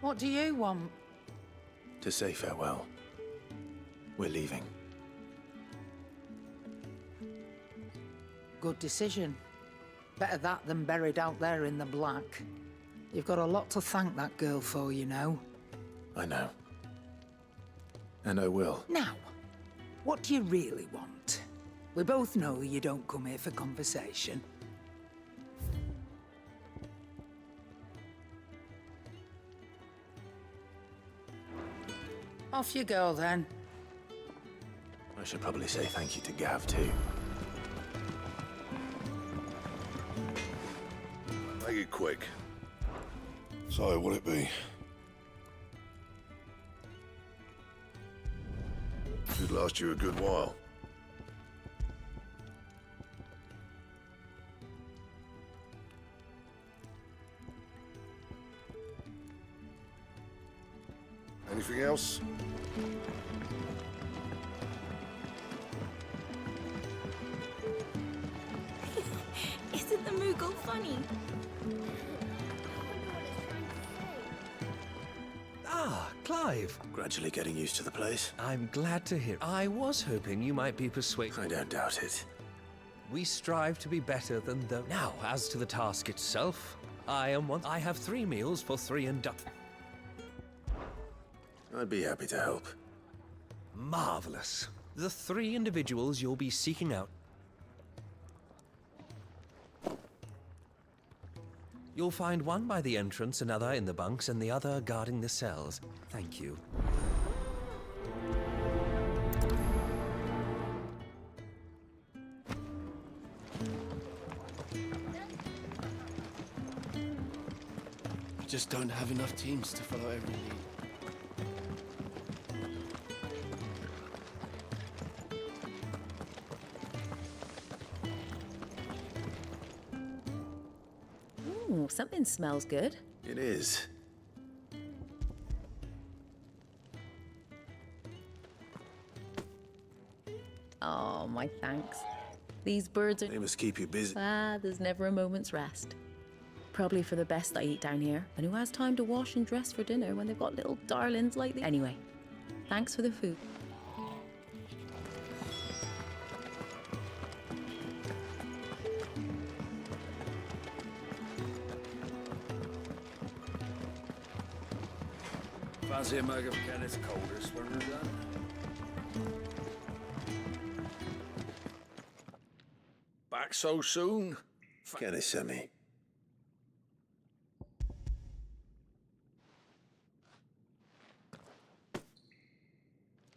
What do you want? To say farewell. We're leaving. Good decision. Better that than buried out there in the black. You've got a lot to thank that girl for, you know. I know. And I will. Now, what do you really want? We both know you don't come here for conversation. Off you go, then. I should probably say thank you to Gav, too. Make it quick. So, what'll it be? Should last you a good while. Anything else? Isn't the Moogle funny? Ah, Clive. Gradually getting used to the place. I'm glad to hear. I was hoping you might be persuaded. I don't doubt it. We strive to be better than the... Now, as to the task itself, I have 3 meals for 3 induct... I'd be happy to help. Marvelous. The 3 individuals you'll be seeking out. You'll find one by the entrance, another in the bunks, and the other guarding the cells. Thank you. We just don't have enough teams to follow every lead. Ooh, something smells good. It is. Oh, my thanks. These birds are... They must keep you busy. Ah, there's never a moment's rest. Probably for the best I eat down here. And who has time to wash and dress for dinner when they've got little darlings like these? Anyway, thanks for the food. Fancy a mug of Kenneth's coldest when we're done? Back so soon? Kenneth sent me.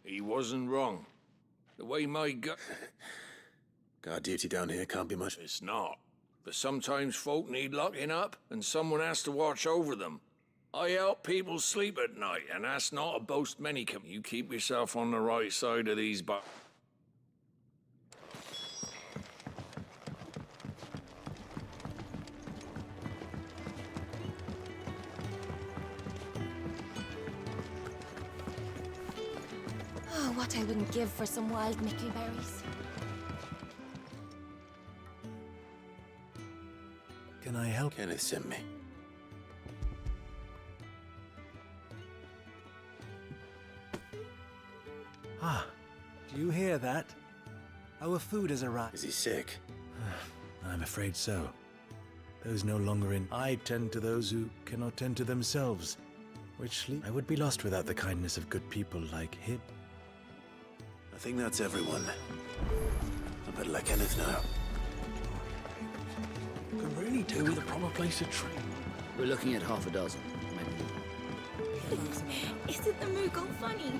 He wasn't wrong. The way my gut... Guard duty down here can't be much. It's not. But sometimes folk need locking up, and someone has to watch over them. I help people sleep at night, and that's not a boast many can. You keep yourself on the right side of these Oh, what I wouldn't give for some wild mickleberries. Can I help? Kenneth sent me. Ah, do you hear that? Our food has arrived. Is he sick? I'm afraid so. Those no longer in. I tend to those who cannot tend to themselves, which I would be lost without the kindness of good people like him. I think that's everyone. I better let Kenneth know. Could really do with a proper place to train. We're looking at half a dozen, maybe. Isn't the Moogle funny?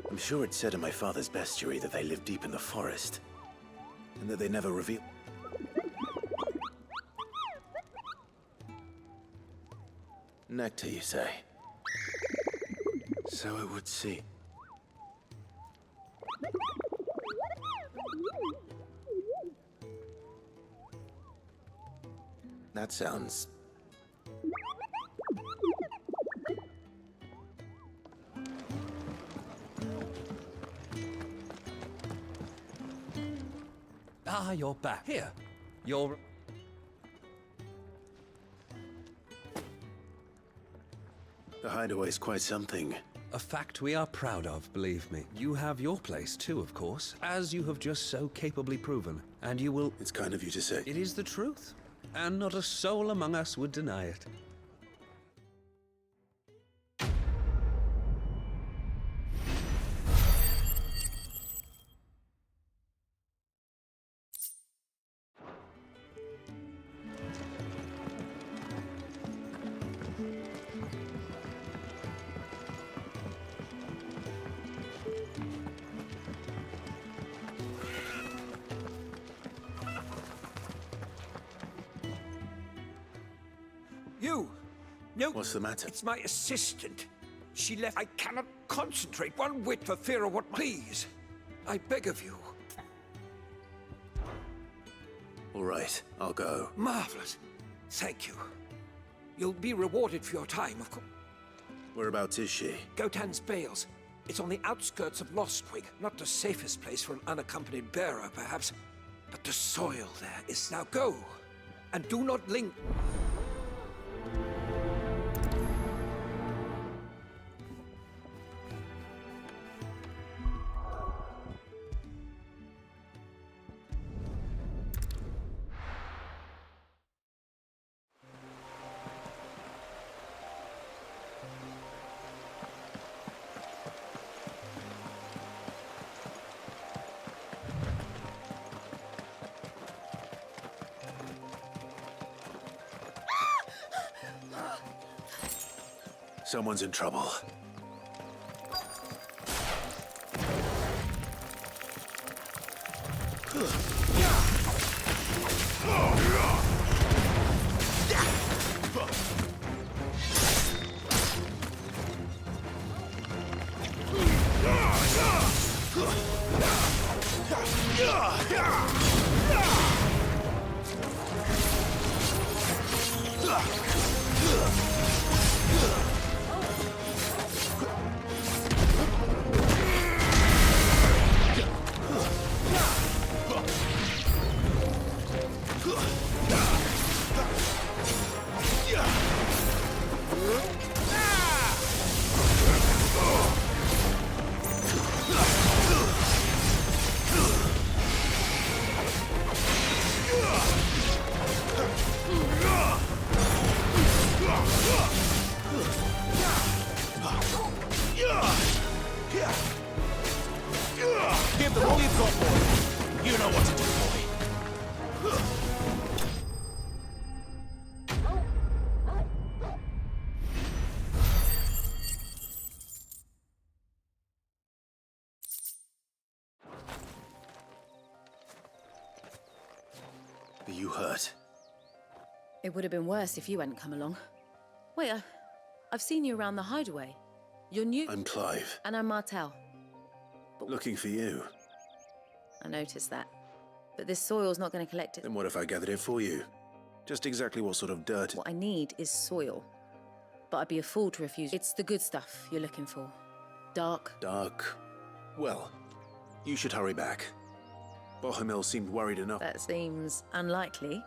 I'm sure it said in my father's bestiary that they live deep in the forest, and that they never reveal... Nectar, you say? So it would seem. That sounds... Ah, you're back. Here. You're... The hideaway's quite something. A fact we are proud of, believe me. You have your place too, of course, as you have just so capably proven. And you will... It's kind of you to say. It is the truth, and not a soul among us would deny it. You! No, What's the matter? it's my assistant. She left. I cannot concentrate one whit for fear of what. Please, I beg of you. All right, I'll go. Marvelous. Thank you. You'll be rewarded for your time, of course. Whereabouts is she? Gotan's Bales. It's on the outskirts of Lostwig. Not the safest place for an unaccompanied bearer, perhaps. But the soil there is now go. And do not linger. Someone's in trouble. Give them all you've got, boy. You know what to do, boy. Are you hurt? It would have been worse if you hadn't come along. Wait, I've seen you around the hideaway. You're new. I'm Clive. And I'm Martel. Looking for you. I noticed that. But this soil's not going to collect it. Then what if I gathered it for you? Just exactly what sort of dirt? What I need is soil. But I'd be a fool to refuse. It's the good stuff you're looking for. Dark. Dark. Well, you should hurry back. Bohemil seemed worried enough. That seems unlikely.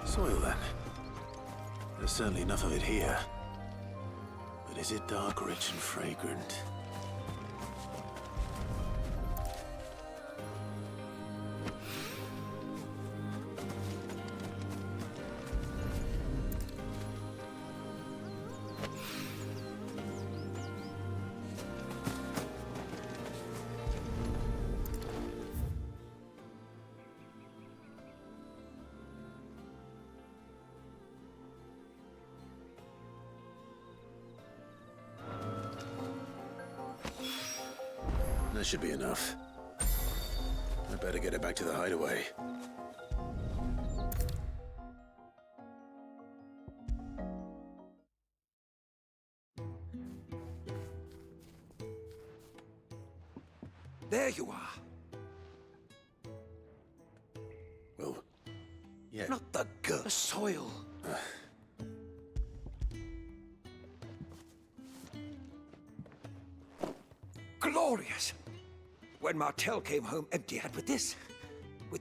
Soil, then. There's certainly enough of it here. But is it dark, rich, and fragrant? That should be enough. I better get it back to the hideaway. There you are. Well, yeah. Not the girl. The soil. Glorious. When Martel came home empty-handed with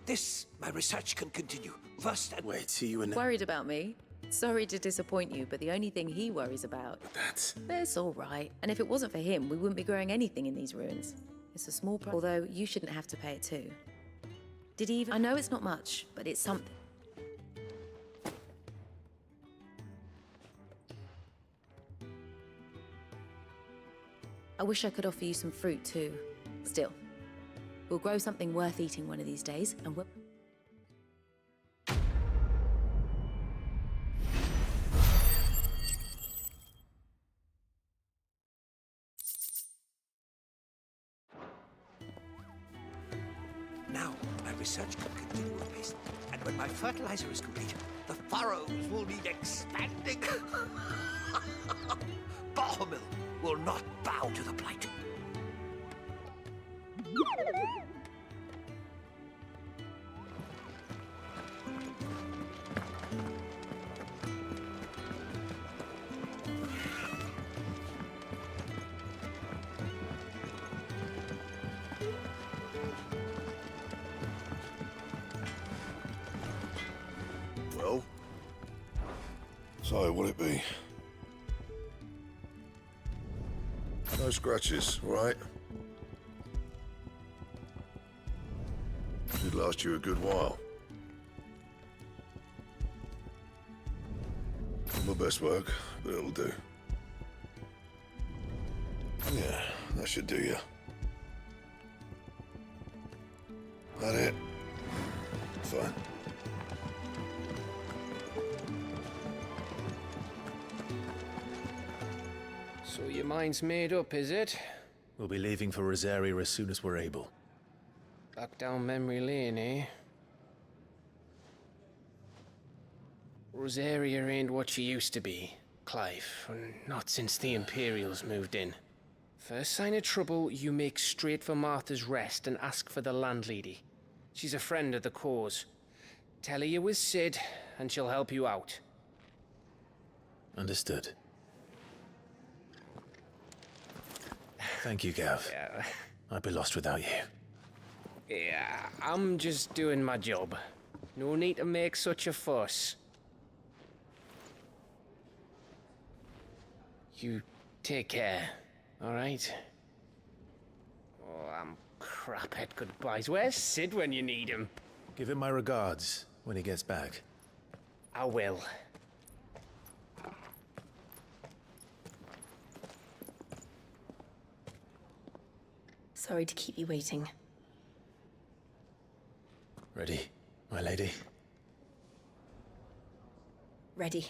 this, my research can continue. First, Wait, see you in... Worried about me? Sorry to disappoint you, but the only thing he worries about... It's all right. And if it wasn't for him, we wouldn't be growing anything in these ruins. It's a small price. Although, you shouldn't have to pay it too. Did he even... I know it's not much, but it's something. I wish I could offer you some fruit too. Still, we'll grow something worth eating one of these days, and we'll... now my research can continue apace, and when my fertilizer is complete, the furrows will need expanding. Bahamil will not bow to the blight. Well? So, what'll it be? No scratches, right? Should last you a good while. My best work, but it'll do. Yeah, that should do you. That it? Fine. So your mind's made up, is it? We'll be leaving for Rosaria as soon as we're able. Back down memory lane, eh? Rosaria ain't what she used to be, Clive. Not since the Imperials moved in. First sign of trouble, you make straight for Martha's Rest and ask for the landlady. She's a friend of the cause. Tell her you was Sid, and she'll help you out. Understood. Thank you, Gav. Yeah. I'd be lost without you. Yeah, I'm just doing my job. No need to make such a fuss. You take care, all right? Oh, I'm crap at goodbyes. Where's Sid when you need him? Give him my regards when he gets back. I will. Sorry to keep you waiting. Ready, my lady? Ready.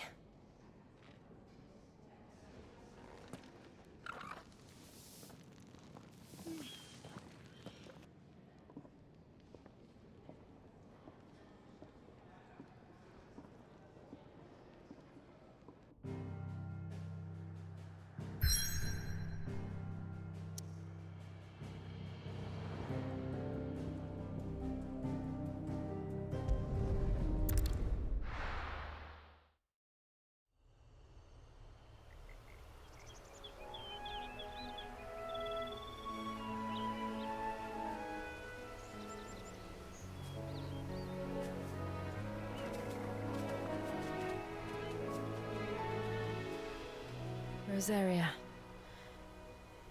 Rosaria.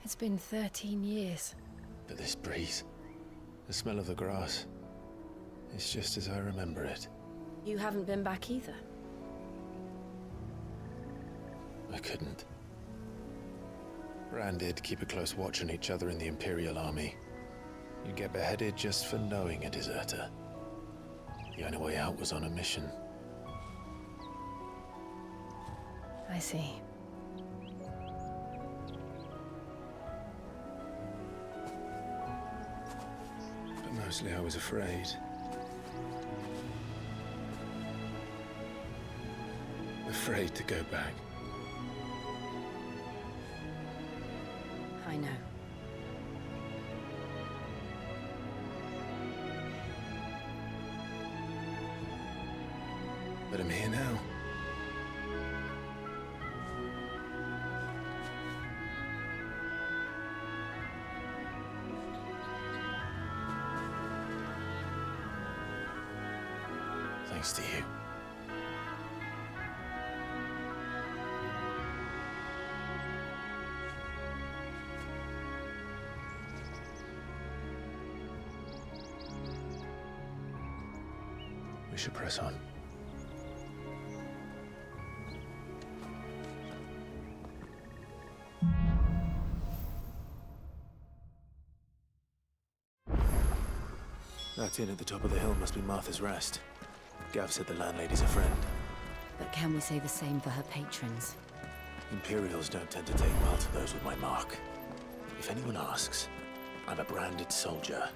It's been 13 years. But this breeze, the smell of the grass, it's just as I remember it. You haven't been back either. I couldn't. Rand did keep a close watch on each other in the Imperial Army. You'd get beheaded just for knowing a deserter. The only way out was on a mission. I see. But mostly I was afraid. Afraid to go back. I know. But I'm here now. Thanks thanks to you. We should press on. That inn at the top of the hill must be Martha's Rest. Gav said the landlady's a friend. But can we say the same for her patrons? Imperials don't tend to take well to those with my mark. If anyone asks, I'm a branded soldier,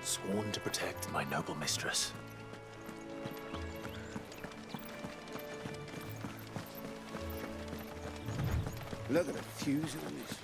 sworn to protect my noble mistress. Look at the fuse on this.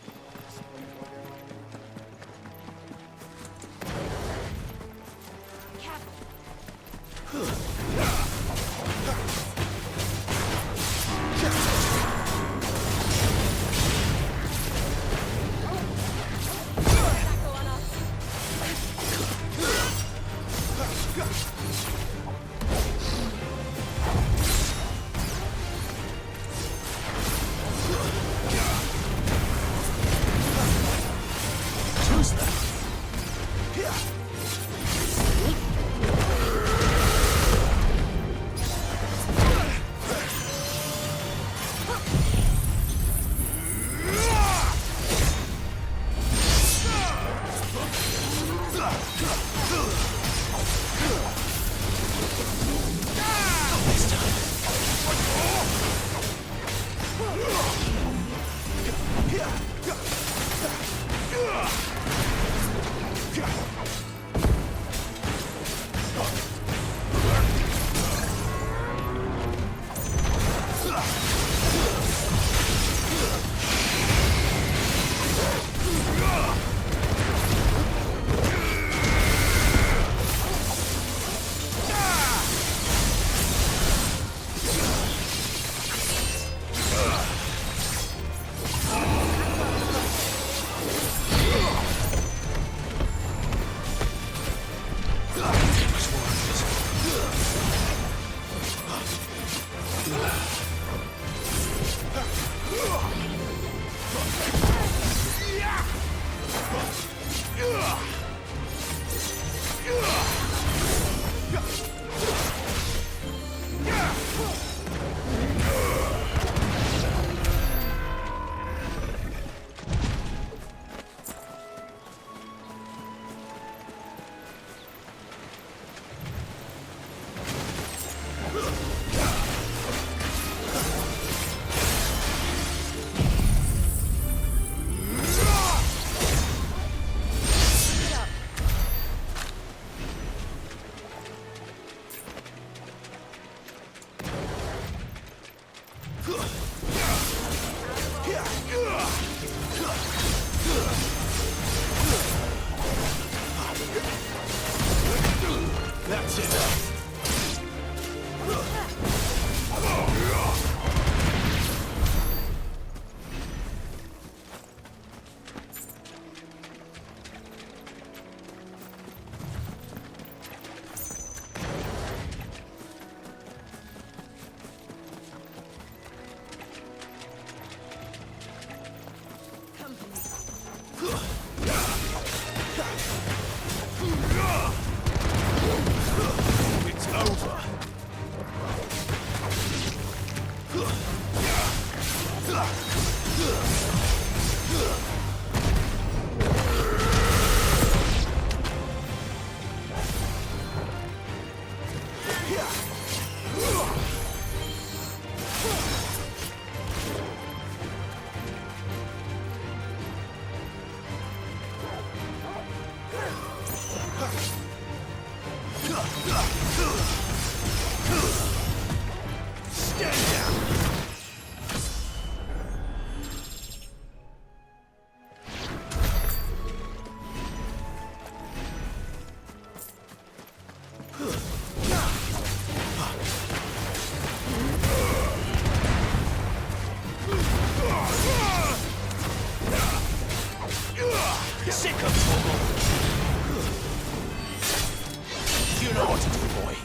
You know what to do, boy.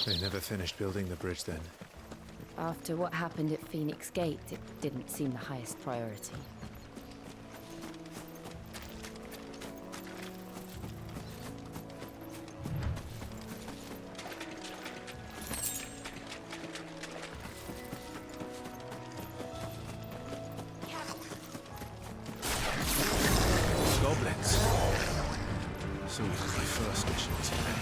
They never finished building the bridge then. After what happened at Phoenix Gate, it didn't seem the highest priority. Goblins. So it was my first mission today.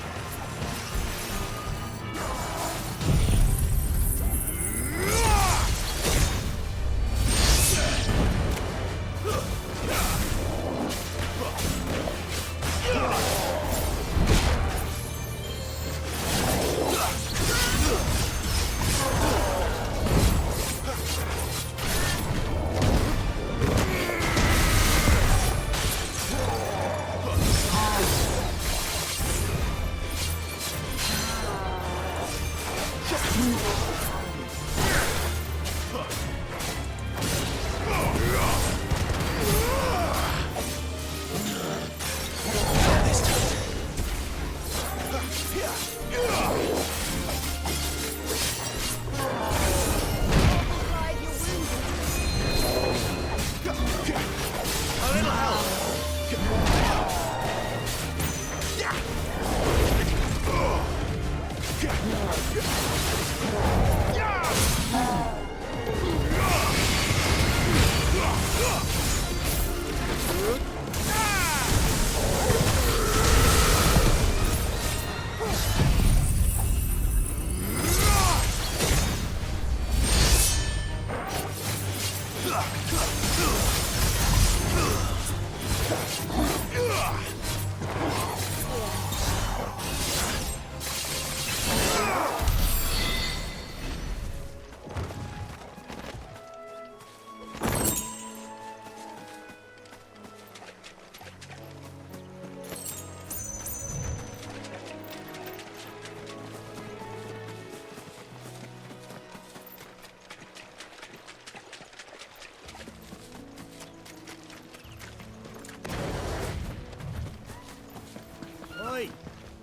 Oi!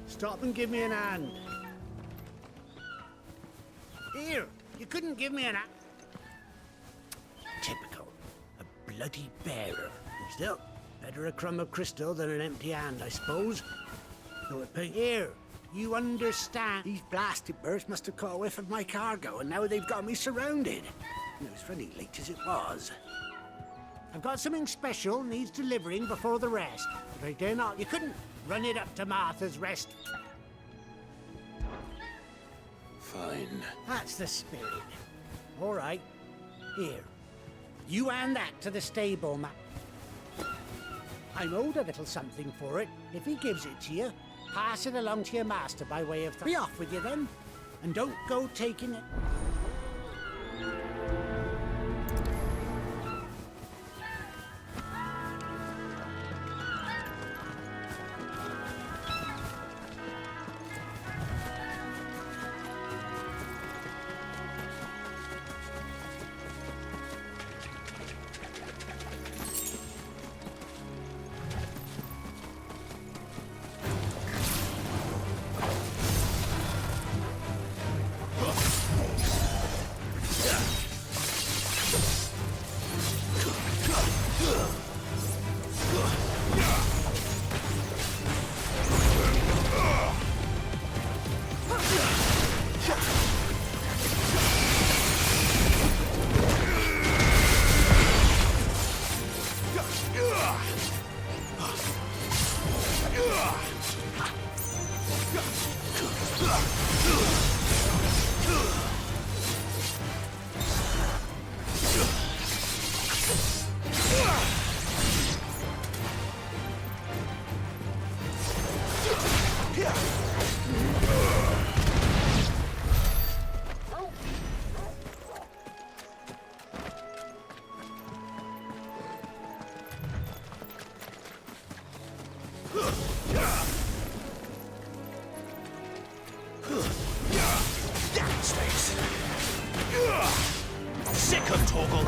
Stop and give me an hand. Here, you couldn't give me an hand. Typical. A bloody bearer. Still, better a crumb of crystal than an empty hand, I suppose. Though it pay here. You understand? These blasted birds must have caught a whiff of my cargo, and now they've got me surrounded. And it was funny late as it was. I've got something special needs delivering before the rest. But I dare not. You couldn't run it up to Martha's Rest. Fine. That's the spirit. All right. Here. You hand that to the stable man. I'm owed a little something for it. If he gives it to you, pass it along to your master by way of... Be off with you then. And don't go taking it... Sick of Torgal.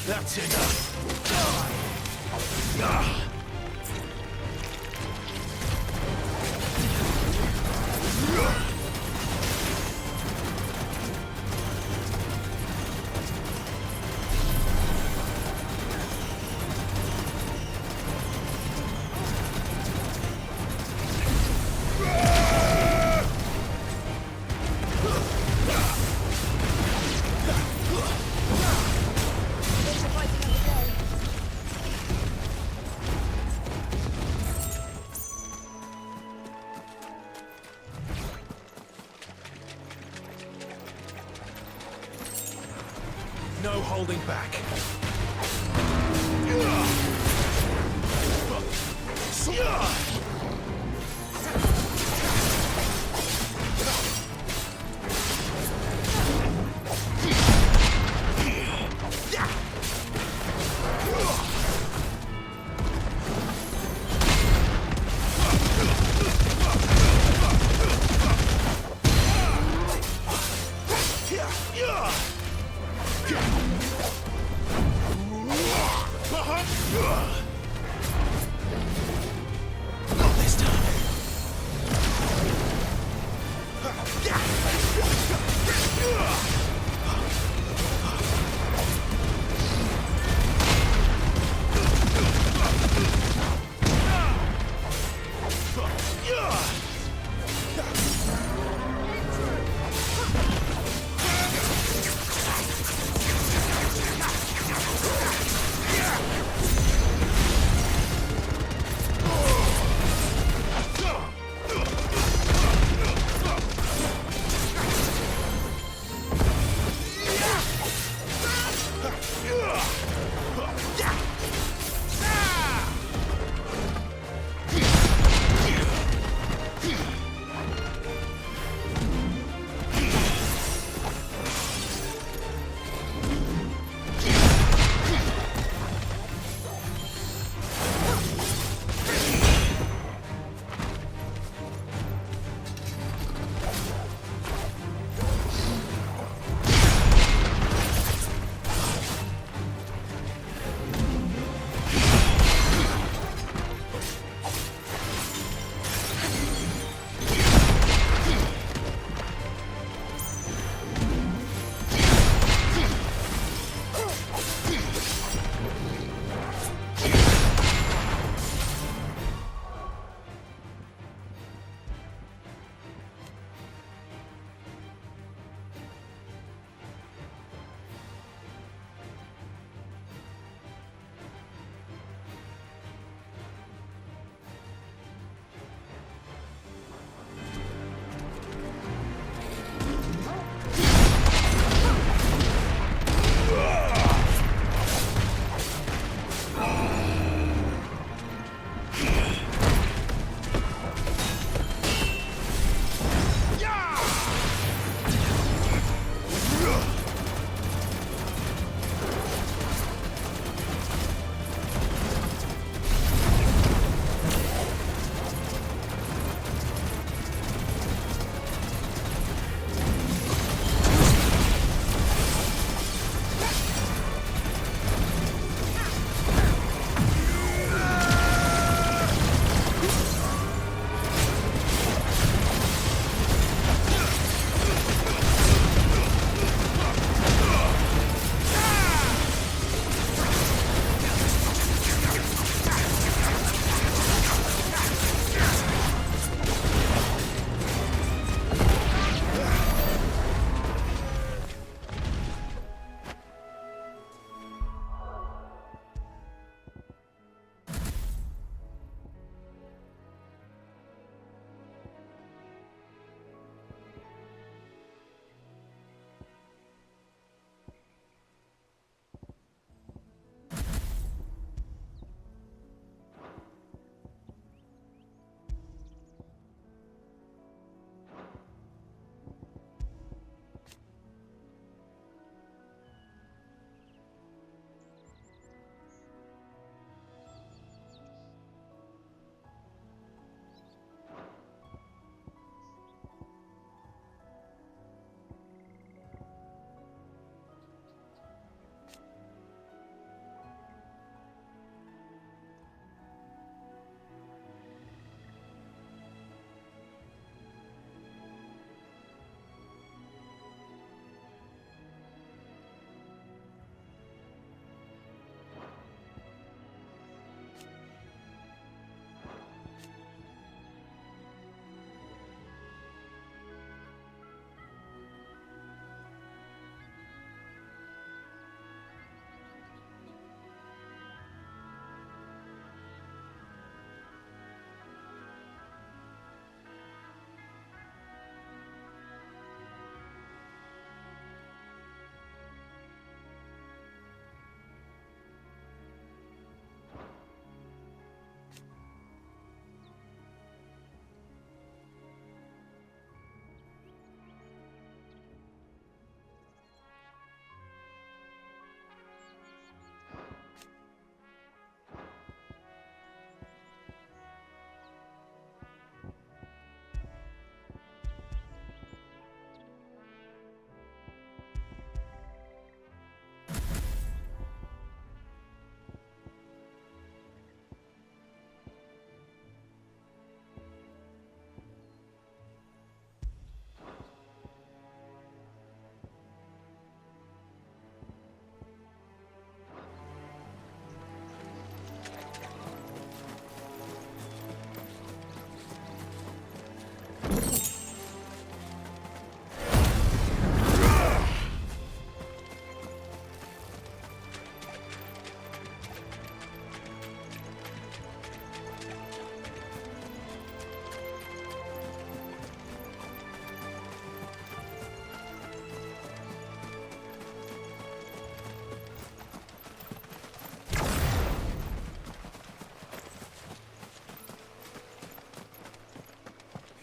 That's enough. No holding back. Not this time.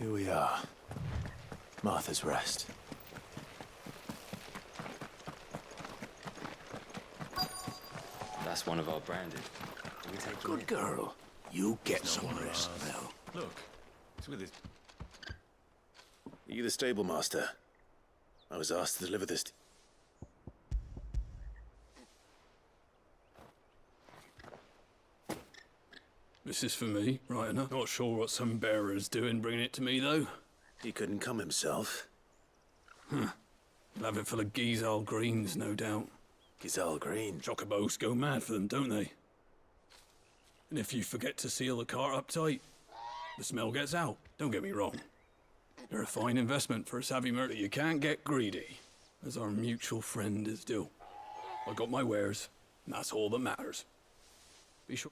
Here we are. Martha's Rest. That's one of our branded. Do we take Good girl. You get some rest now. Look, it's with his... Are you the stable master? I was asked to deliver this. This is for me, right enough. Not sure what some bearer's doing bringing it to me, though. He couldn't come himself. Huh. He'll have it full of Gizal greens, no doubt. Gizal green? Chocobos go mad for them, don't they? And if you forget to seal the cart up tight, the smell gets out. Don't get me wrong. They're a fine investment for a savvy murder. You can't get greedy, as our mutual friend is due. I got my wares, and that's all that matters. Be sure...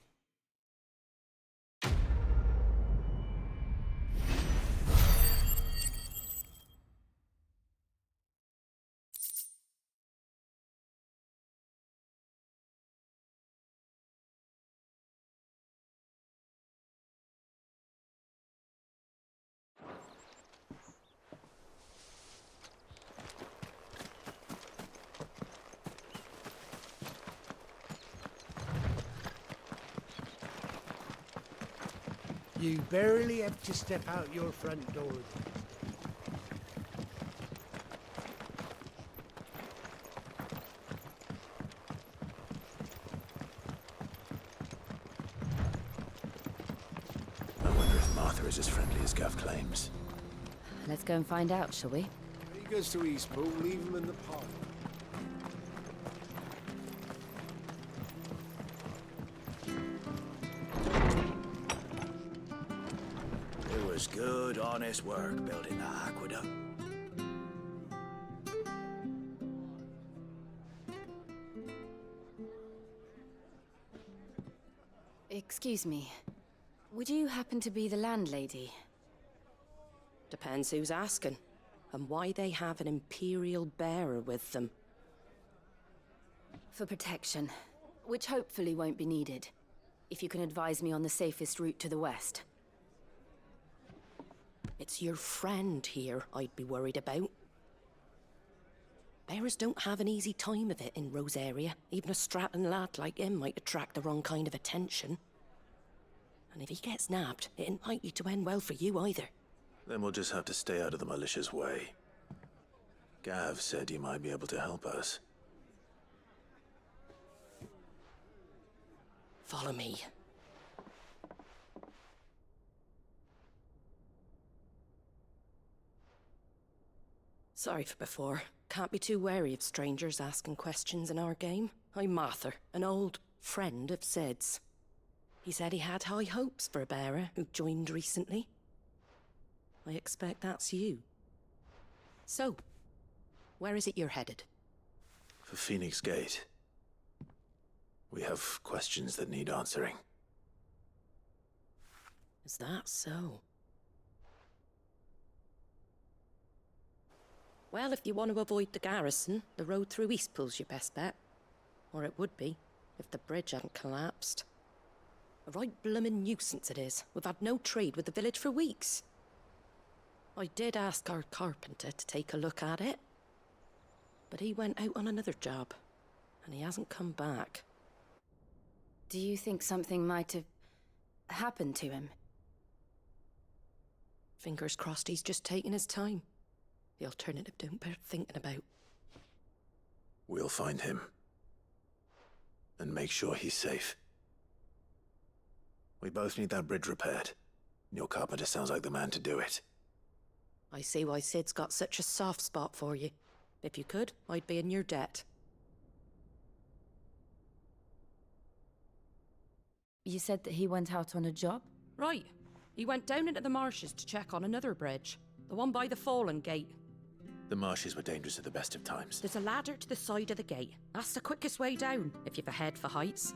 You barely have to step out your front door. I wonder if Martha is as friendly as Gav claims. Let's go and find out, shall we? He goes to Eastpool, leave him in the park. It was good, honest work building that aqueduct. Excuse me. Would you happen to be the landlady? Depends who's asking, and why they have an Imperial bearer with them. For protection, which hopefully won't be needed. If you can advise me on the safest route to the west. It's your friend here I'd be worried about. Bearers don't have an easy time of it in Rose area. Even a Stratton lad like him might attract the wrong kind of attention. And if he gets nabbed, it ain't likely to end well for you either. Then we'll just have to stay out of the malicious way. Gav said he might be able to help us. Follow me. Sorry for before. Can't be too wary of strangers asking questions in our game. I'm Martha, an old friend of Sid's. He said he had high hopes for a bearer who joined recently. I expect that's you. So, where is it you're headed? For Phoenix Gate. We have questions that need answering. Is that so? Well, if you want to avoid the garrison, the road through Eastpool's your best bet. Or it would be, if the bridge hadn't collapsed. A right bloomin' nuisance it is. We've had no trade with the village for weeks. I did ask our carpenter to take a look at it. But he went out on another job, and he hasn't come back. Do you think something might have happened to him? Fingers crossed he's just taking his time. The alternative don't bear thinking about. We'll find him. And make sure he's safe. We both need that bridge repaired. Your carpenter sounds like the man to do it. I see why Sid's got such a soft spot for you. If you could, I'd be in your debt. You said that he went out on a job? Right. He went down into the marshes to check on another bridge. The one by the Fallen Gate. The marshes were dangerous at the best of times. There's a ladder to the side of the gate. That's the quickest way down, if you've a head for heights.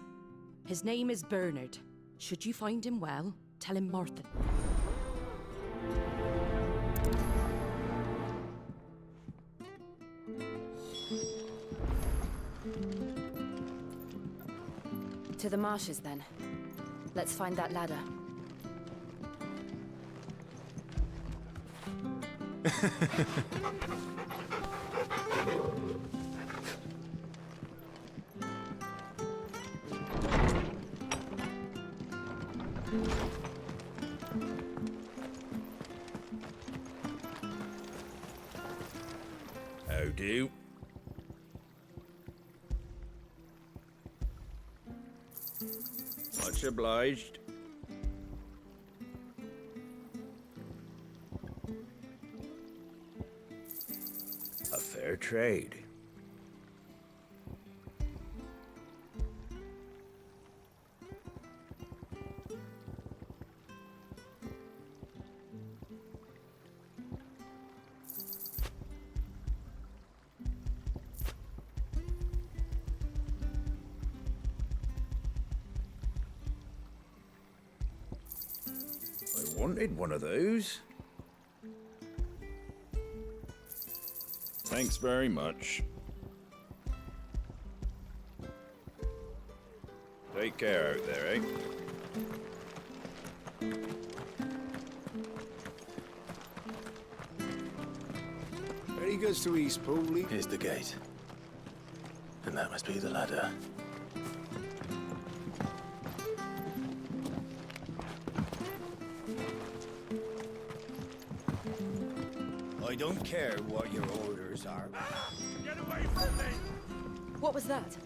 His name is Bernard. Should you find him well, tell him Martha. To the marshes, then. Let's find that ladder. How do? Much obliged. A fair trade. I wanted one of those. Thanks very much. Take care out there, eh? Ready goes to East Pooley. Here's the gate. And that must be the ladder. I don't care what your orders are. Get away from me! What was that?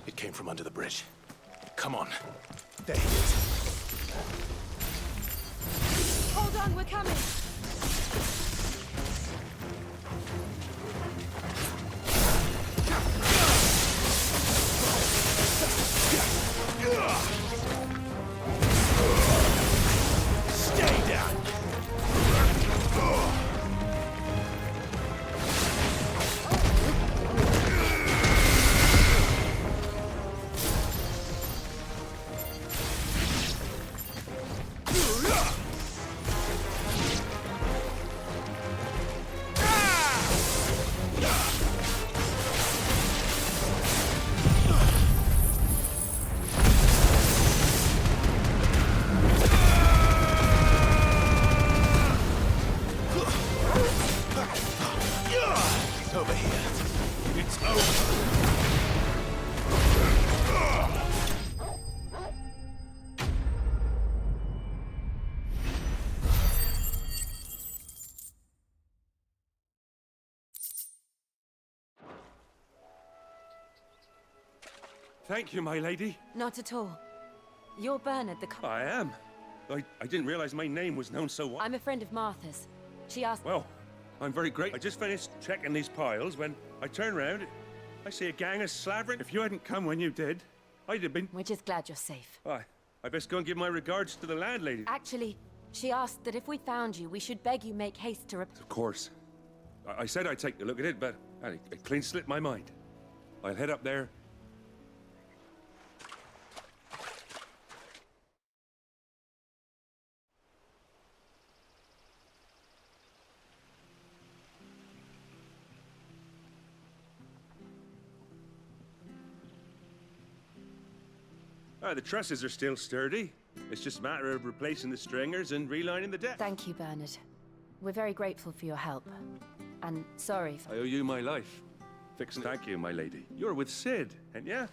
It came from under the bridge. Come on. There he is. Hold on, we're coming! Stay down. Over here. It's over. Thank you, my lady. Not at all. You're Bernard, the I am. I didn't realize my name was known so well. I'm a friend of Martha's. She asked... Well, I'm very great. I just finished checking these piles when I turn round. I see a gang of slavering. If you hadn't come when you did, I'd have been... We're just glad you're safe. I best go and give my regards to the landlady. Actually, she asked that if we found you, we should beg you make haste to Of course. I said I'd take a look at it, but it clean slipped my mind. I'll head up there. The trusses are still sturdy. It's just a matter of replacing the stringers and relining the deck. Thank you, Bernard. We're very grateful for your help. And sorry for... I owe you my life. Thank you, my lady. You're with Sid, ain't ya?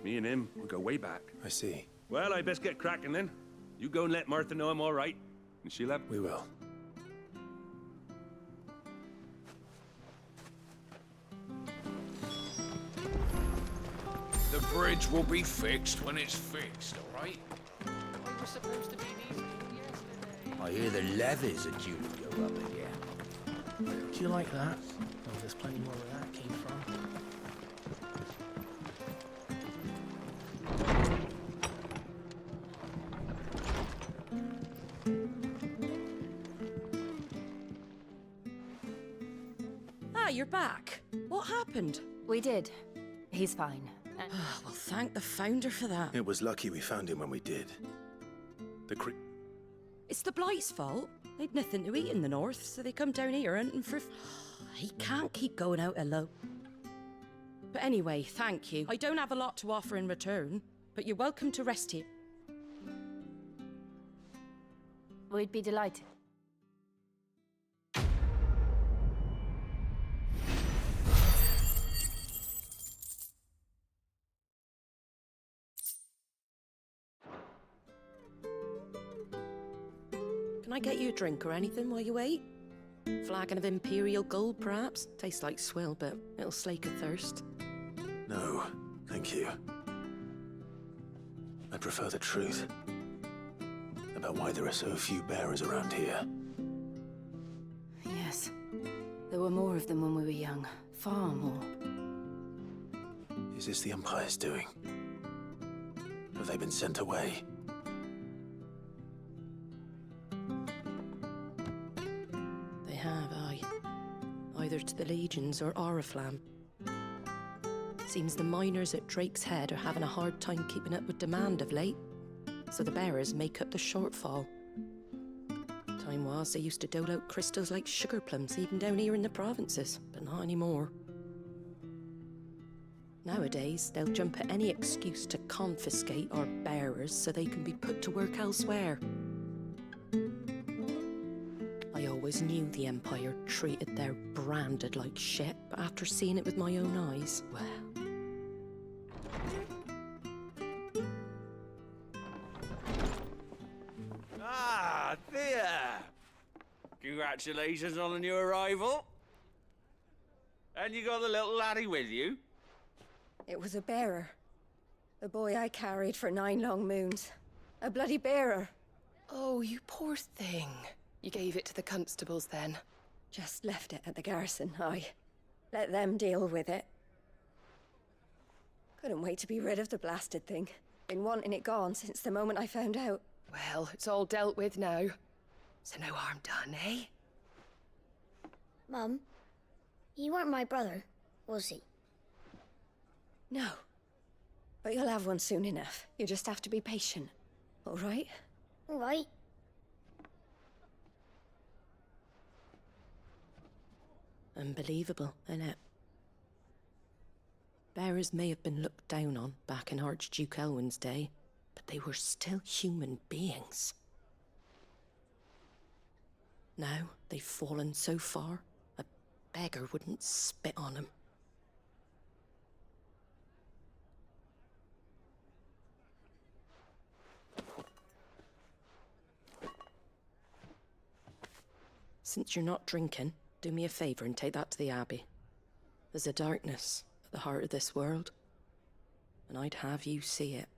Me and him, we go way back. I see. Well, I best get cracking then. You go and let Martha know I'm all right, and she'll have... We will. The bridge will be fixed when it's fixed, all right? We were supposed to be these yesterday. I hear the levies are due to go up again. Do you like that? Oh, there's plenty more where that came from. Ah, you're back. What happened? We did. He's fine. Well, thank the Founder for that. It was lucky we found him when we did. It's the Blight's fault. They'd nothing to eat in the north, so they come down here hunting for... He can't keep going out alone. But anyway, thank you. I don't have a lot to offer in return, but you're welcome to rest here. We'd be delighted. I get you a drink or anything while you wait? Flagon of Imperial Gold, perhaps? Tastes like swill, but it'll slake a thirst. No, thank you. I prefer the truth about why there are so few bearers around here. Yes. There were more of them when we were young. Far more. Is this the Empire's doing? Have they been sent away? They have, aye. Either to the Legions or Oriflamme. Seems the miners at Drake's Head are having a hard time keeping up with demand of late, so the bearers make up the shortfall. Time was they used to dole out crystals like sugar plums even down here in the provinces, but not anymore. Nowadays, they'll jump at any excuse to confiscate our bearers so they can be put to work elsewhere. I always knew the Empire treated their branded like shit, but after seeing it with my own eyes, well... Ah, there! Congratulations on the new arrival. And you got the little laddie with you? It was a bearer. The boy I carried for 9 long moons. A bloody bearer. Oh, you poor thing. You gave it to the constables then? Just left it at the garrison, aye. Let them deal with it. Couldn't wait to be rid of the blasted thing. Been wanting it gone since the moment I found out. Well, it's all dealt with now. So no harm done, eh? Mum, you weren't my brother, was he? No. But you'll have one soon enough. You just have to be patient. All right? All right. Unbelievable, innit? Bearers may have been looked down on back in Archduke Elwin's day, but they were still human beings. Now they've fallen so far, a beggar wouldn't spit on them. Since you're not drinking, do me a favor and take that to the Abbey. There's a darkness at the heart of this world, and I'd have you see it.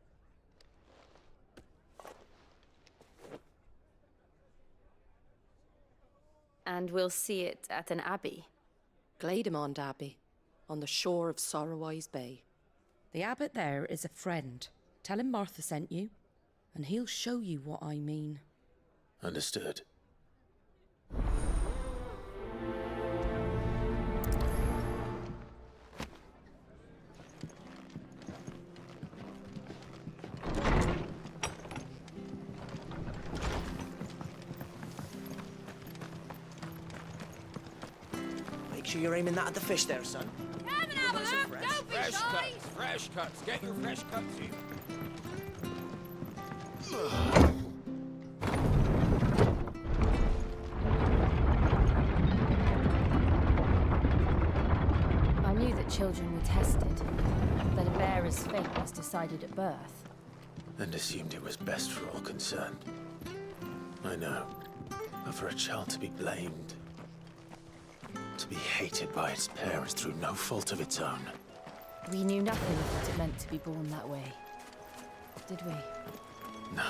And we'll see it at an abbey? Glademond Abbey, on the shore of Sorrowwise Bay. The abbot there is a friend. Tell him Martha sent you, and he'll show you what I mean. Understood. Make sure you're aiming that at the fish there, son. Come and have a look! Don't be Fresh shy! cuts, fresh cuts. Get your fresh cuts in. I knew that children were tested, that a bearer's fate was decided at birth. And assumed it was best for all concerned. I know. But for a child to be blamed, to be hated by its parents through no fault of its own. We knew nothing of what it meant to be born that way, did we? No.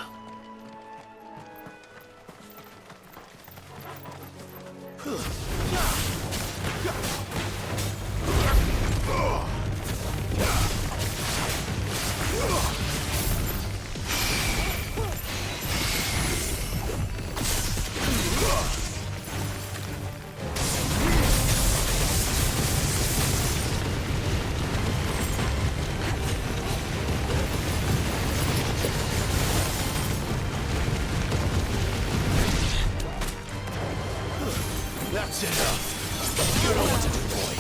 That's enough. You know what to do, boy.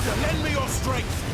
Master, lend me your strength!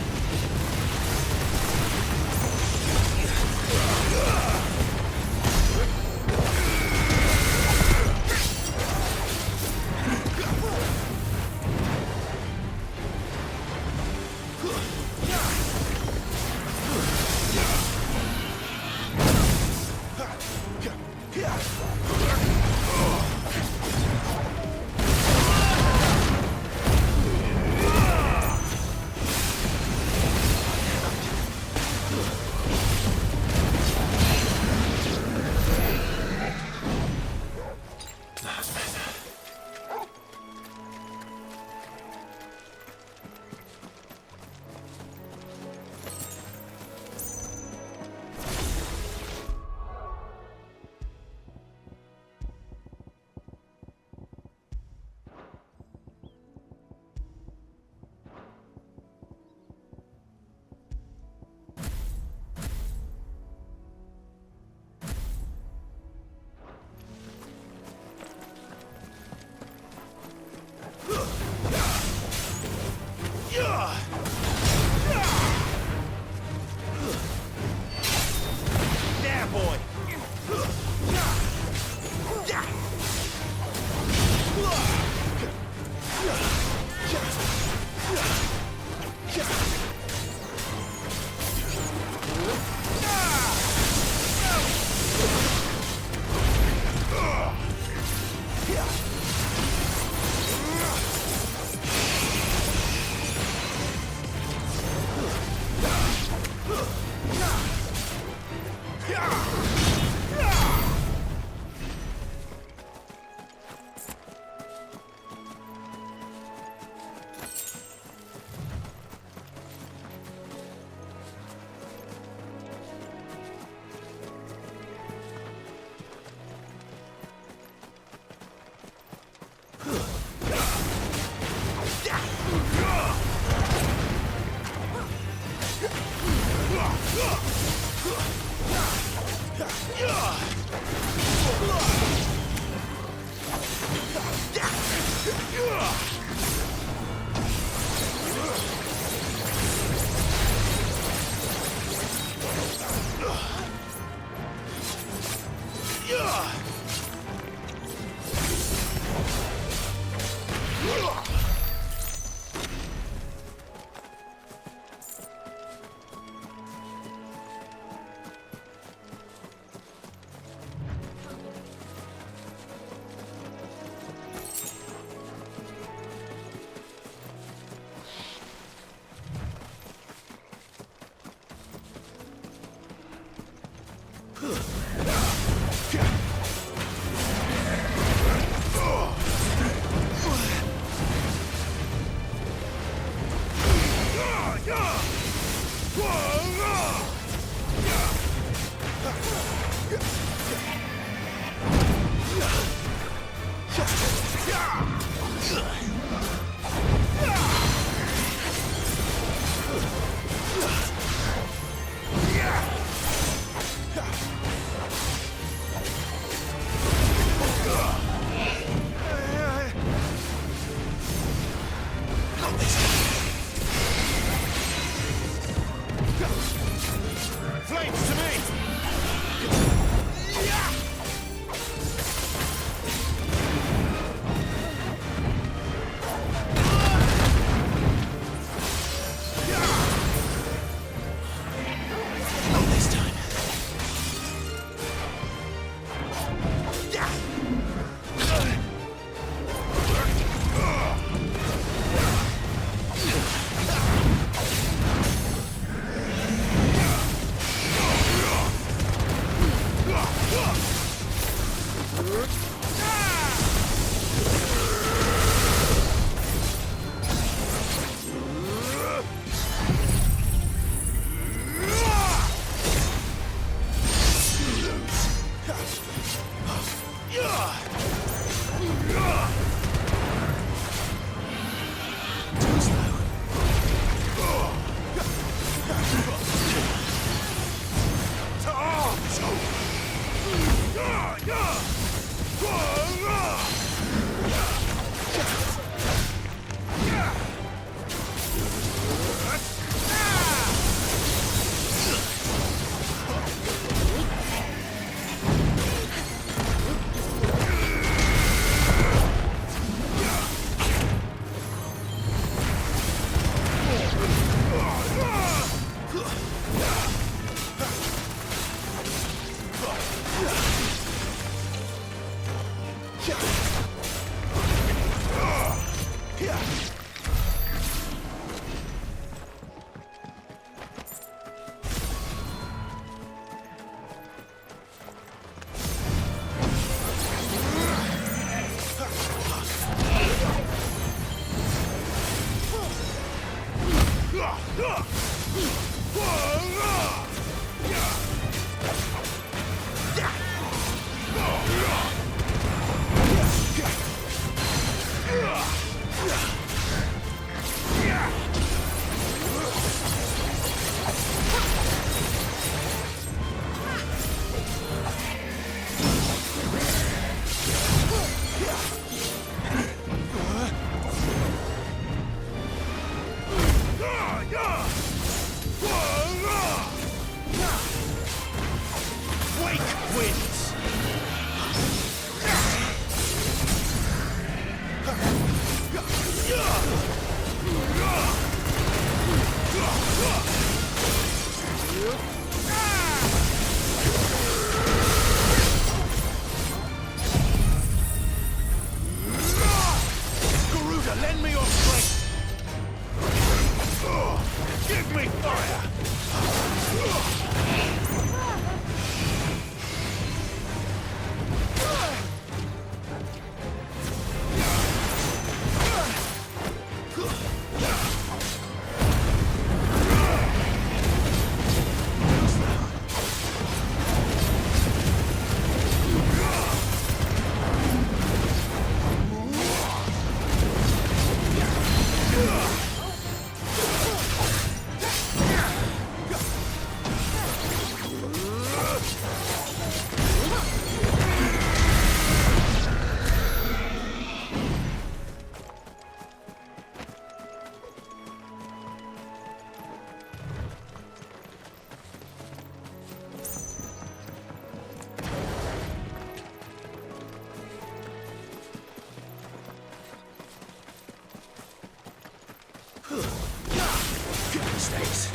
Stays.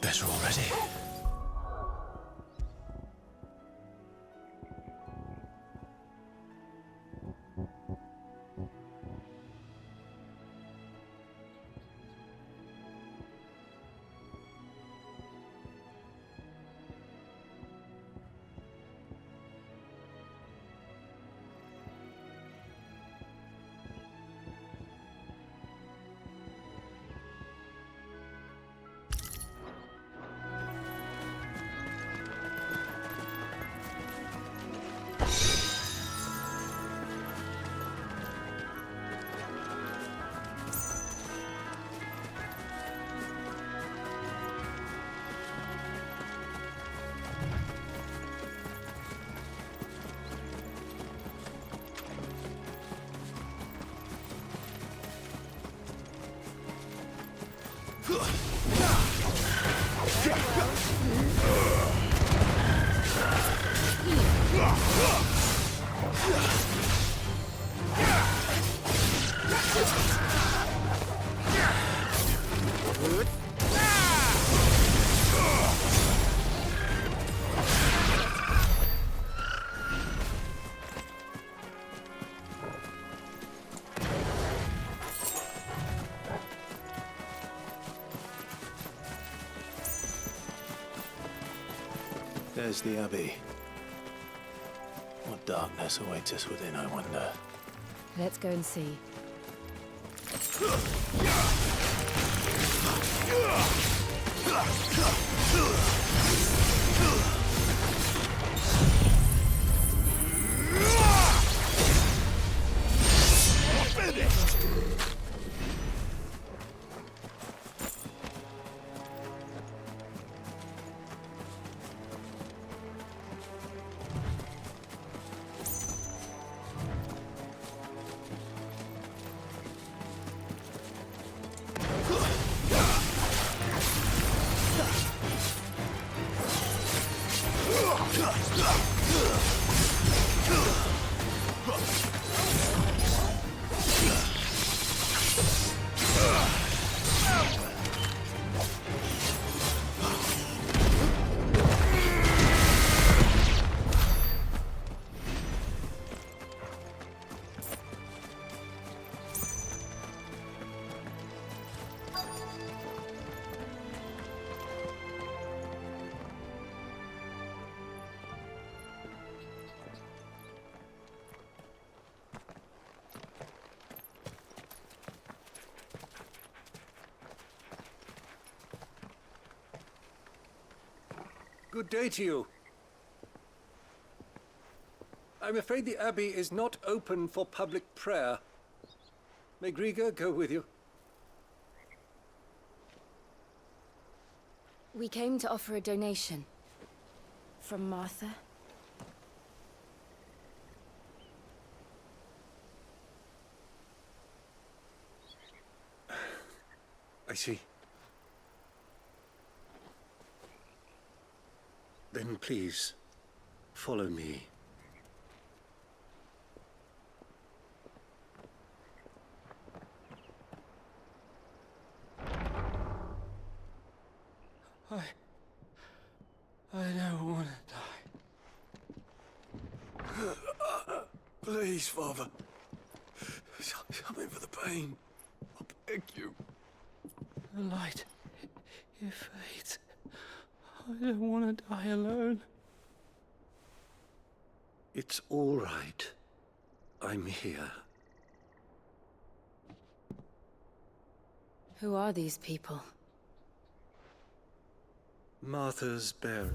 Better already. There's the Abbey. What darkness awaits us within, I wonder. Let's go and see. Good day to you. I'm afraid the Abbey is not open for public prayer. May Griga go with you? We came to offer a donation. From Martha. I see. Then please, follow me. I don't want to die. Please, Father. Something for the pain. I beg you. The light, it fades. I don't want to die alone. It's all right. I'm here. Who are these people? Martha's bearers.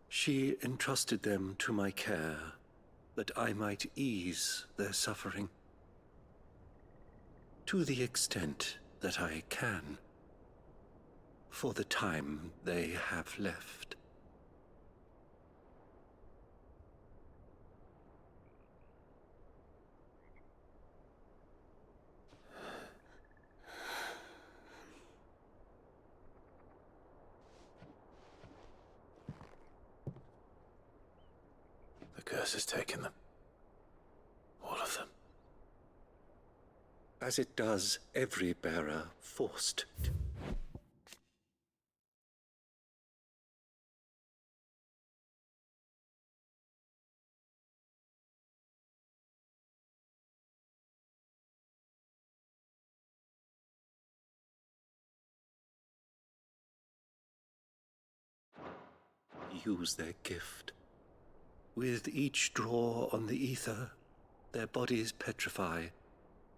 She entrusted them to my care, that I might ease their suffering. To the extent that I can. For the time they have left. The curse has taken them. All of them. As it does every bearer forced to. Use their gift. With each draw on the ether, their bodies petrify,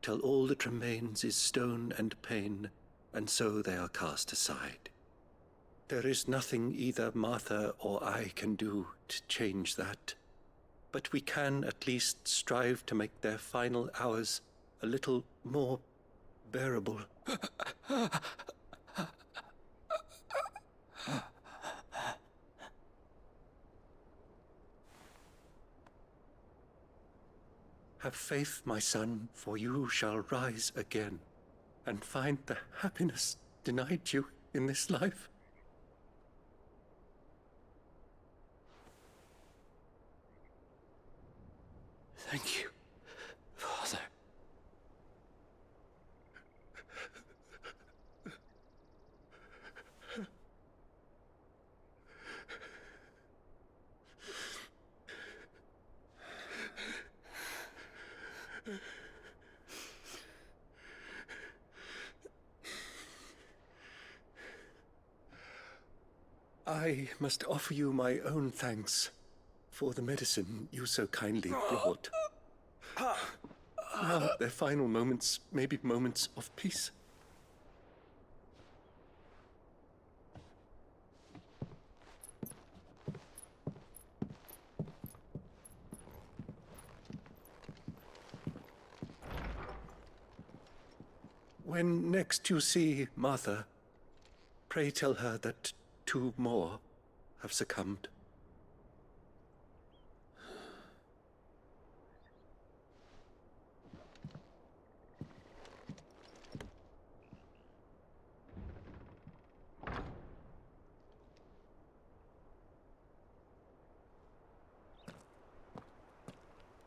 till all that remains is stone and pain, and so they are cast aside. There is nothing either Martha or I can do to change that, but we can at least strive to make their final hours a little more bearable. Have faith, my son, for you shall rise again, and find the happiness denied you in this life. Thank you, Father. I must offer you my own thanks for the medicine you so kindly brought. Now, their final moments may be moments of peace. When next you see Martha, pray tell her that 2 more have succumbed.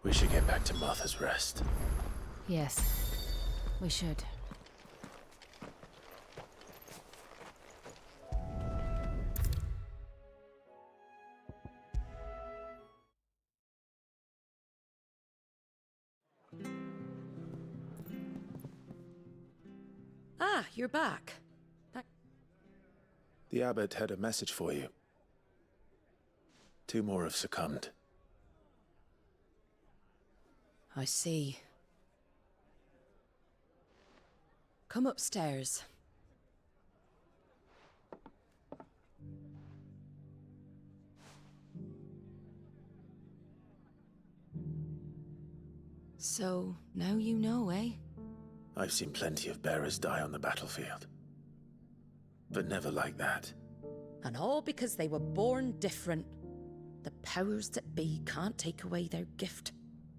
We should get back to Martha's Rest. Yes, we should. Ah, you're back. The abbot had a message for you. 2 more have succumbed. I see. Come upstairs. So, now you know, eh? I've seen plenty of bearers die on the battlefield. But never like that. And all because they were born different. The powers that be can't take away their gift,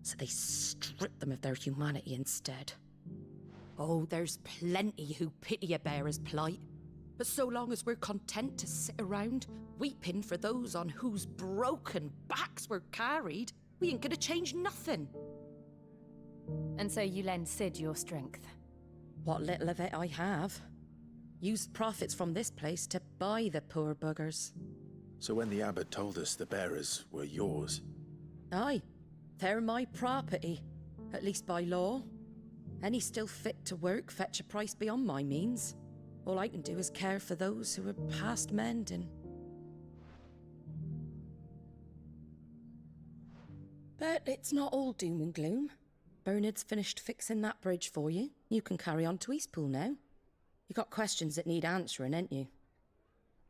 so they strip them of their humanity instead. Oh, there's plenty who pity a bearer's plight. But so long as we're content to sit around, weeping for those on whose broken backs we're carried, we ain't gonna change nothing. And so you lend Sid your strength? What little of it I have. Used profits from this place to buy the poor buggers. So when the abbot told us the bearers were yours... Aye, they're my property, at least by law. Any still fit to work fetch a price beyond my means. All I can do is care for those who are past mending. But it's not all doom and gloom. Bernard's finished fixing that bridge for you. You can carry on to Eastpool now. You got questions that need answering, ain't you?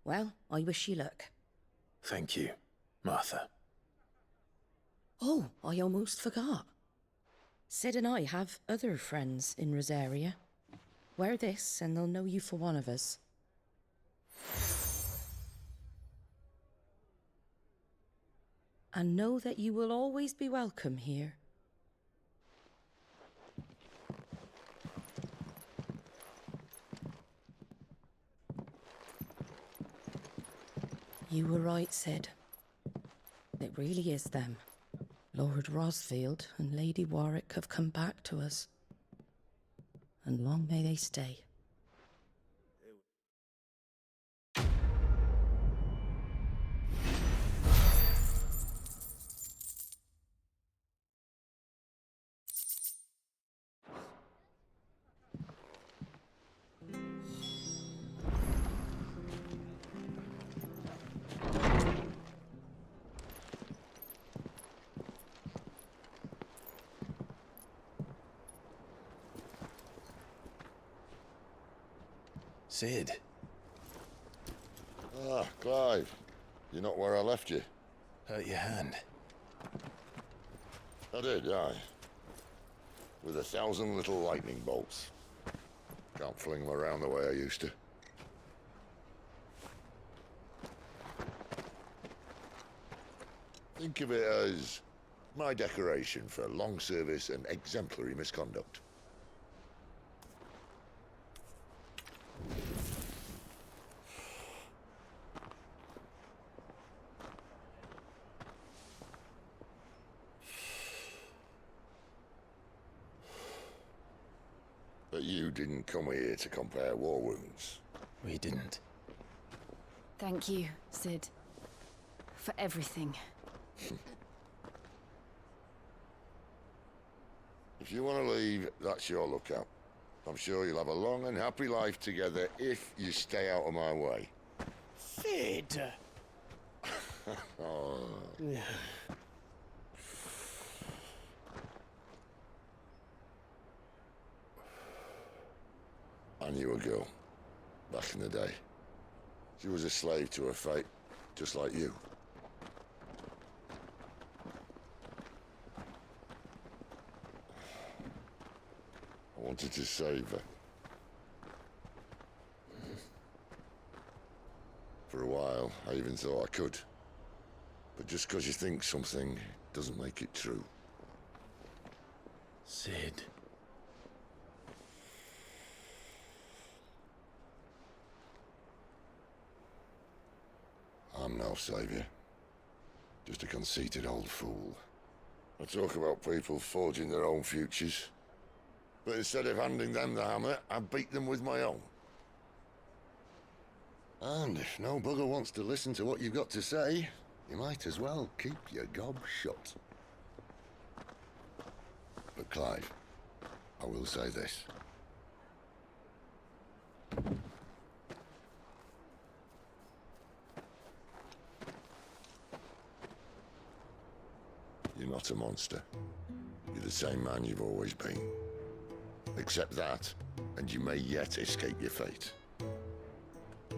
Well, I wish you luck. Thank you, Martha. Oh, I almost forgot. Sid and I have other friends in Rosaria. Wear this and they'll know you for one of us. And know that you will always be welcome here. You were right, Sid. It really is them. Lord Rosfield and Lady Warwick have come back to us. And long may they stay. Sid. Ah, Clive. You're not where I left you. Hurt your hand. I did, aye. With 1,000 little lightning bolts. Can't fling them around the way I used to. Think of it as my decoration for long service and exemplary misconduct. But you didn't come here to compare war wounds. We didn't. Thank you, Sid. For everything. If you want to leave, that's your lookout. I'm sure you'll have a long and happy life together if you stay out of my way. Sid! I knew a girl, back in the day. She was a slave to her fate, just like you. I wanted to save her. For a while, I even thought I could. But just because you think something doesn't make it true. Sid. I'm no savior. Just a conceited old fool. I talk about people forging their own futures. But instead of handing them the hammer, I beat them with my own. And if no bugger wants to listen to what you've got to say, you might as well keep your gob shut. But Clive, I will say this. You're not a monster. You're the same man you've always been. Accept that, and you may yet escape your fate.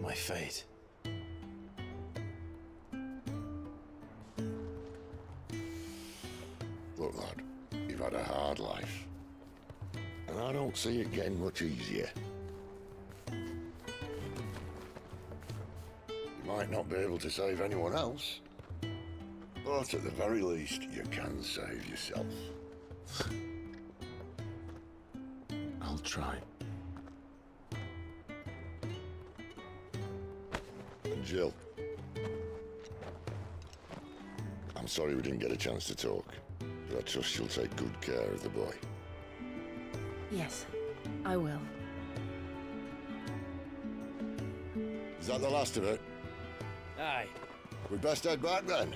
My fate? Look, lad, you've had a hard life. And I don't see it getting much easier. You might not be able to save anyone else, but at the very least, you can save yourself. I'll try. And Jill, I'm sorry we didn't get a chance to talk, but I trust you'll take good care of the boy. Yes, I will. Is that the last of it? Aye. We'd best head back then.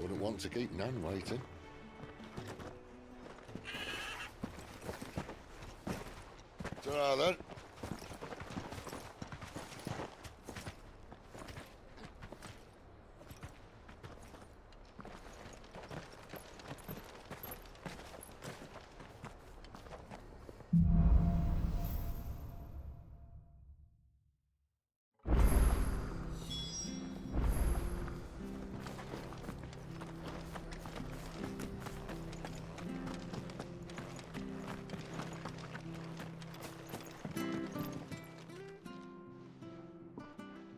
Wouldn't want to keep Nan waiting. Ta-ra then.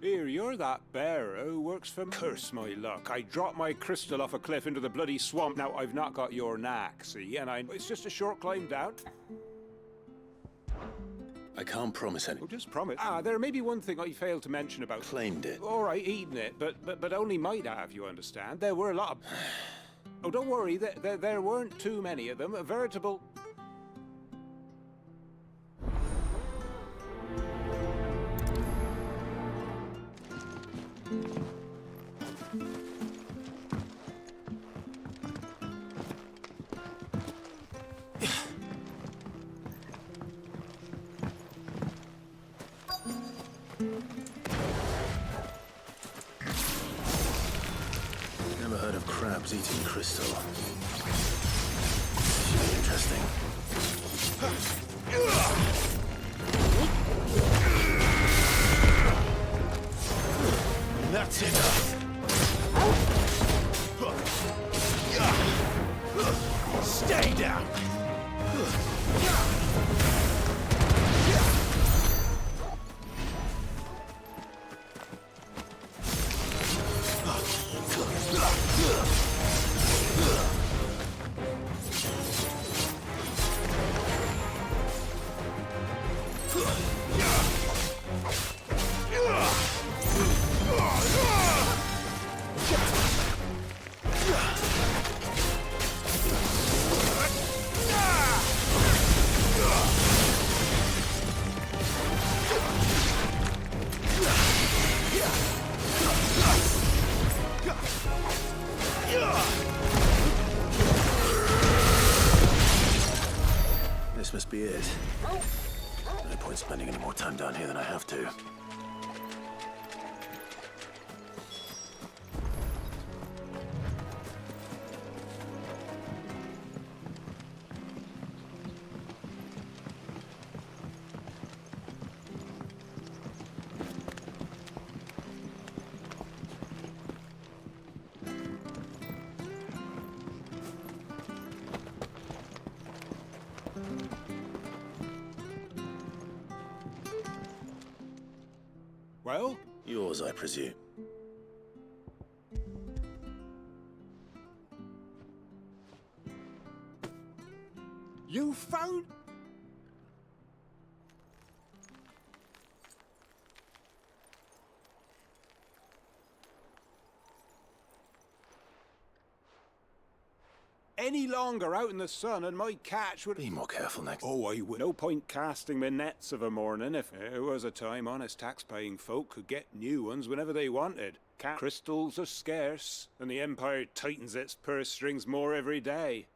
Here, you're that bearer who works for... Curse my luck. I dropped my crystal off a cliff into the bloody swamp. Now, I've not got your knack, see? And it's just a short climb down. I can't promise anything. Oh, just promise. There may be one thing I failed to mention about... Claimed it. All right, eating it, but only might have, you understand. There were a lot of... Oh, don't worry, there weren't too many of them. A veritable... Never heard of crabs eating crystal. Should be interesting. That's enough. Stay down. This must be it. No point spending any more time down here than I have to. Well? Yours, I presume. You found... Any longer out in the sun and my catch would... Be more careful next. Oh, I would. No point casting my nets of a morning if there was a time honest tax-paying folk could get new ones whenever they wanted. Crystals are scarce, and the Empire tightens its purse strings more every day.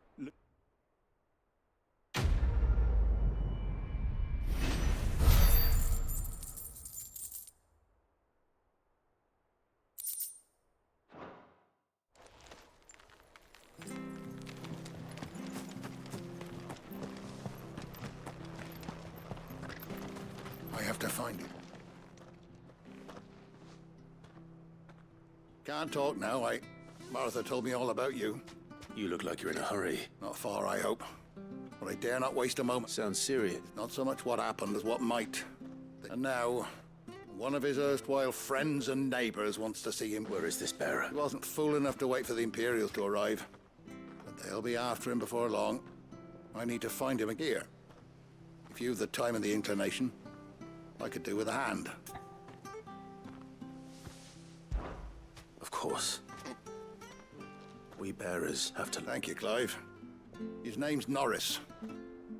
I have to find it. Can't talk now. Martha told me all about you. You look like you're in a hurry. Not far, I hope. But I dare not waste a moment. Sounds serious. Not so much what happened as what might. And now, one of his erstwhile friends and neighbors wants to see him. Where is this bearer? He wasn't fool enough to wait for the Imperials to arrive. But they'll be after him before long. I need to find him here. If you've the time and the inclination, I could do with a hand. Of course. We bearers have to... Thank you, Clive. His name's Norris.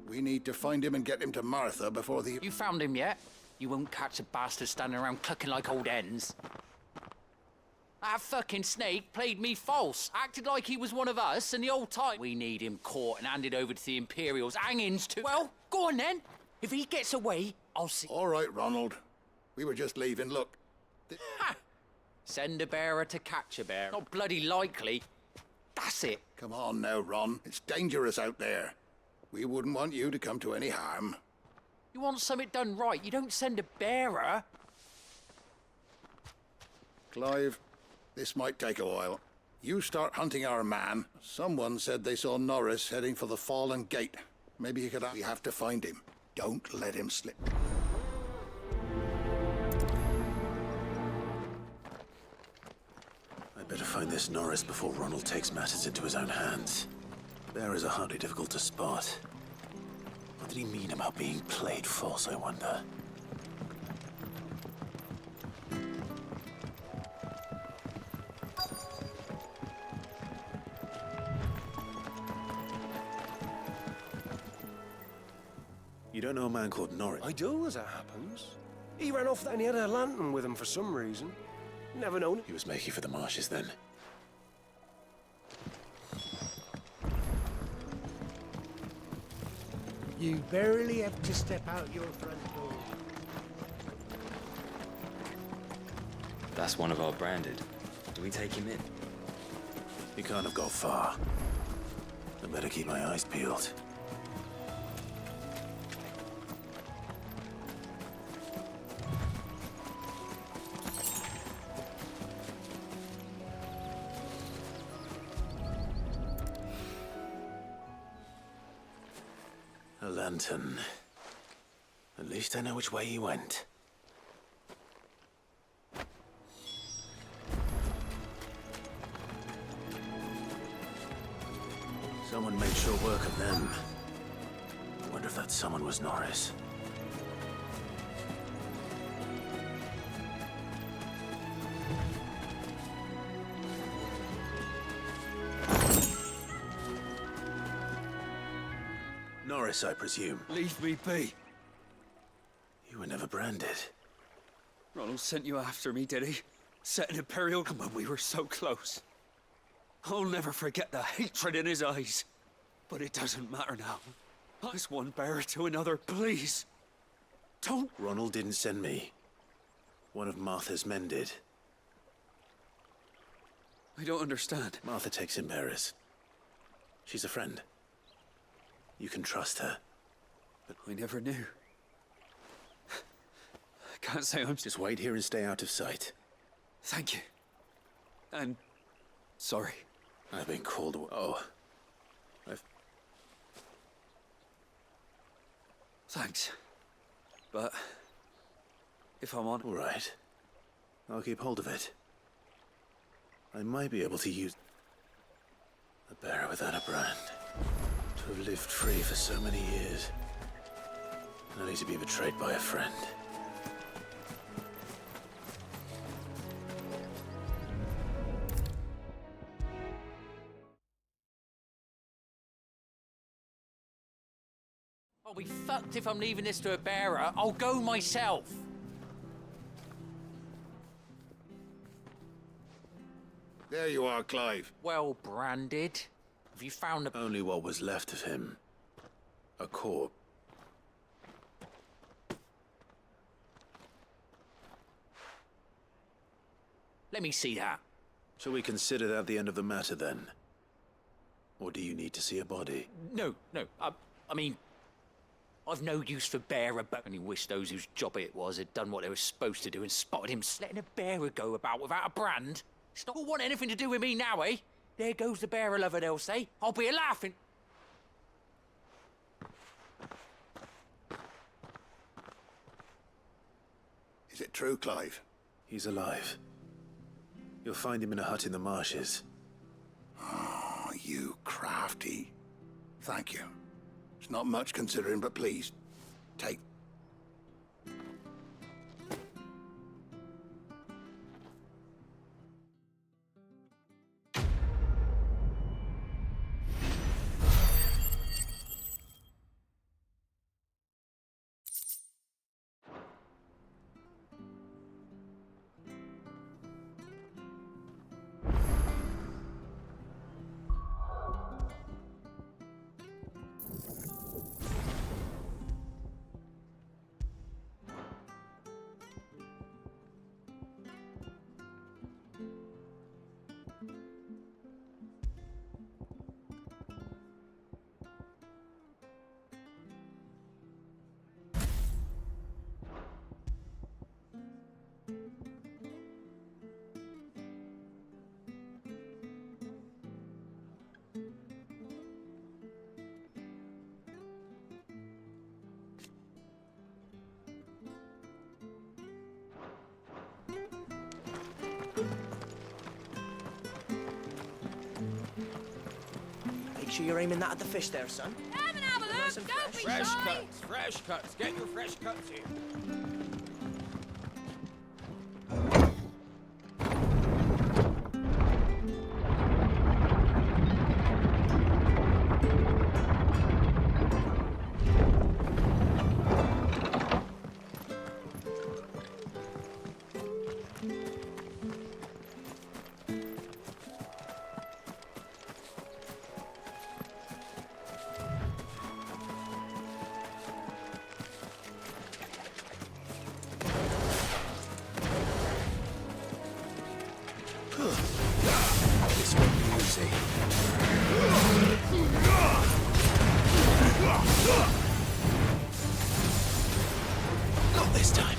We need to find him and get him to Martha before the... You found him yet? You won't catch a bastard standing around clucking like old hens. That fucking snake played me false, acted like he was one of us, and the whole time we need him caught and handed over to the Imperials, hangings to... Well, go on then. If he gets away, I'll see... All right, Ronald. We were just leaving. Look. Ha! Send a bearer to catch a bearer. Not bloody likely. That's it. Come on now, Ron. It's dangerous out there. We wouldn't want you to come to any harm. You want something done right, you don't send a bearer. Clive, this might take a while. You start hunting our man. Someone said they saw Norris heading for the Fallen Gate. Maybe you could... We have to find him. Don't let him slip. I'd better find this Norris before Ronald takes matters into his own hands. Bearers are hardly difficult to spot. What did he mean about being played false, I wonder? You don't know a man called Norris? I do, as it happens. He ran off and he had a lantern with him for some reason. Never known. He was making for the marshes then. You barely have to step out your front door. That's one of our branded. Do we take him in? He can't have got far. I better keep my eyes peeled. A lantern. At least I know which way he went. Someone made sure work of them. Wonder if that someone was Norris. Norris, I presume. Leave me be. You were never branded. Ronald sent you after me, did he? Set an Imperial when we were so close. I'll never forget the hatred in his eyes. But it doesn't matter now. Just one bearer to another, please. Don't... Ronald didn't send me. One of Martha's men did. I don't understand. Martha takes in bearers. She's a friend. You can trust her. But I never knew. I can't say I'm... Just wait here and stay out of sight. Thank you. And... sorry. I've been called away. Oh. Thanks. But... if I'm on... All right. I'll keep hold of it. I might be able to use a bearer without a brand. To have lived free for so many years, only to be betrayed by a friend. I'll be fucked if I'm leaving this to a bearer. I'll go myself. There you are, Clive. Well branded. Have you found the... Only what was left of him. A corpse. Let me see that. Shall we consider that the end of the matter, then? Or do you need to see a body? No. I mean... I've no use for bearer, but only wish those whose job it was had done what they were supposed to do and spotted him letting a bearer go about without a brand. It's not want anything to do with me now, eh? There goes the bearer lover, they'll say. I'll be a-laughing. Is it true, Clive? He's alive. You'll find him in a hut in the marshes. Oh, you crafty. Thank you. It's not much considering, but please, take... Make sure you're aiming that at the fish there, son. Come and have a look. Don't be Fresh shy. cuts, fresh cuts. Get your fresh cuts here. This won't be easy. Not this time.